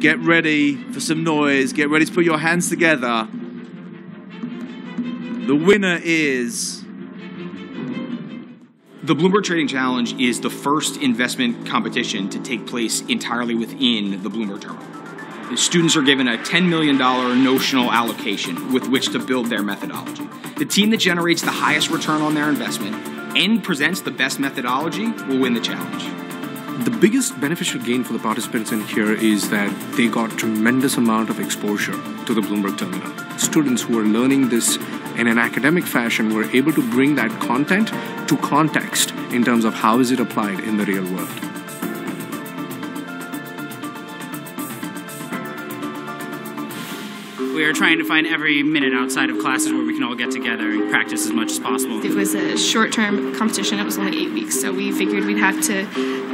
get ready for some noise. Get ready to put your hands together. The winner is... The Bloomberg Trading Challenge is the first investment competition to take place entirely within the Bloomberg terminal. The students are given a $10 million notional allocation with which to build their methodology. The team that generates the highest return on their investment and presents the best methodology will win the challenge. The biggest beneficial gain for the participants in here is that they got tremendous amount of exposure to the Bloomberg terminal. Students who are learning this in an academic fashion were able to bring that content to context in terms of how is it applied in the real world. We are trying to find every minute outside of classes where we can all get together and practice as much as possible. It was a short-term competition. It was only 8 weeks, so we figured we'd have to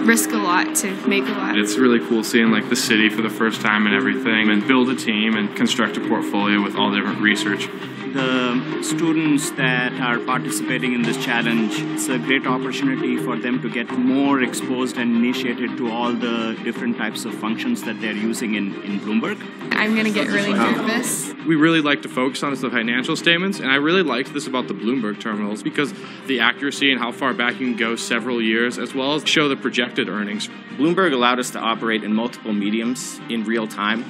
risk a lot to make a lot. It's really cool seeing like the city for the first time and everything, and build a team and construct a portfolio with all different research. The students that are participating in this challenge, it's a great opportunity for them to get more exposed and initiated to all the different types of functions that they're using in Bloomberg. I'm going to get really nervous. We really like to focus on the financial statements, and I really liked this about the Bloomberg terminals because the accuracy and how far back you can go several years, as well as show the projected earnings. Bloomberg allowed us to operate in multiple mediums in real time.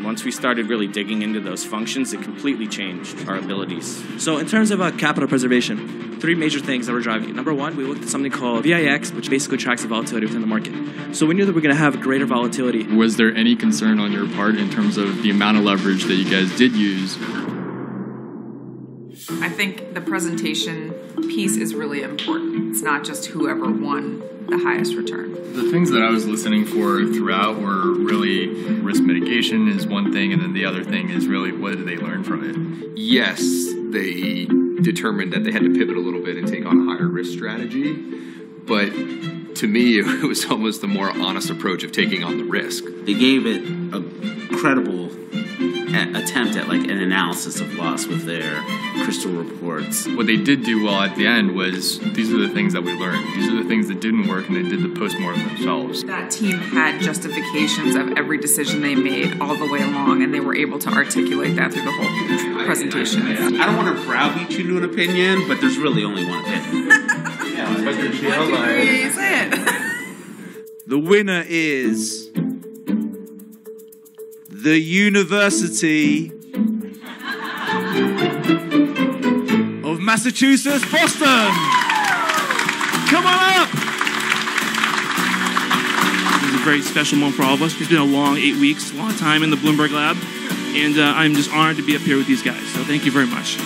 Once we started really digging into those functions, it completely changed our abilities. So in terms of capital preservation, 3 major things that we're driving. Number 1, we looked at something called VIX, which basically tracks the volatility within the market. So we knew that we're going to have greater volatility. Was there any concern on your part in terms of the amount of leverage that you guys did use? I think the presentation piece is really important. It's not just whoever won the highest return. The things that I was listening for throughout were really risk mitigation is one thing, and then the other thing is really what did they learn from it? Yes, they determined that they had to pivot a little bit and take on a higher risk strategy, but to me it was almost the more honest approach of taking on the risk. They gave it a credible attempt at like an analysis of loss with their crystal reports. What they did do well at the end was these are the things that we learned. These are the things that didn't work, and they did the postmortem themselves. That team had justifications of every decision they made all the way along, and they were able to articulate that through the whole presentation. I don't want to browbeat you to an opinion, but there's really only one opinion. Say it. The winner is... the University of Massachusetts, Boston. Come on up. This is a very special moment for all of us. It's been a long 8 weeks, a long time in the Bloomberg lab, and I'm just honored to be up here with these guys. So thank you very much.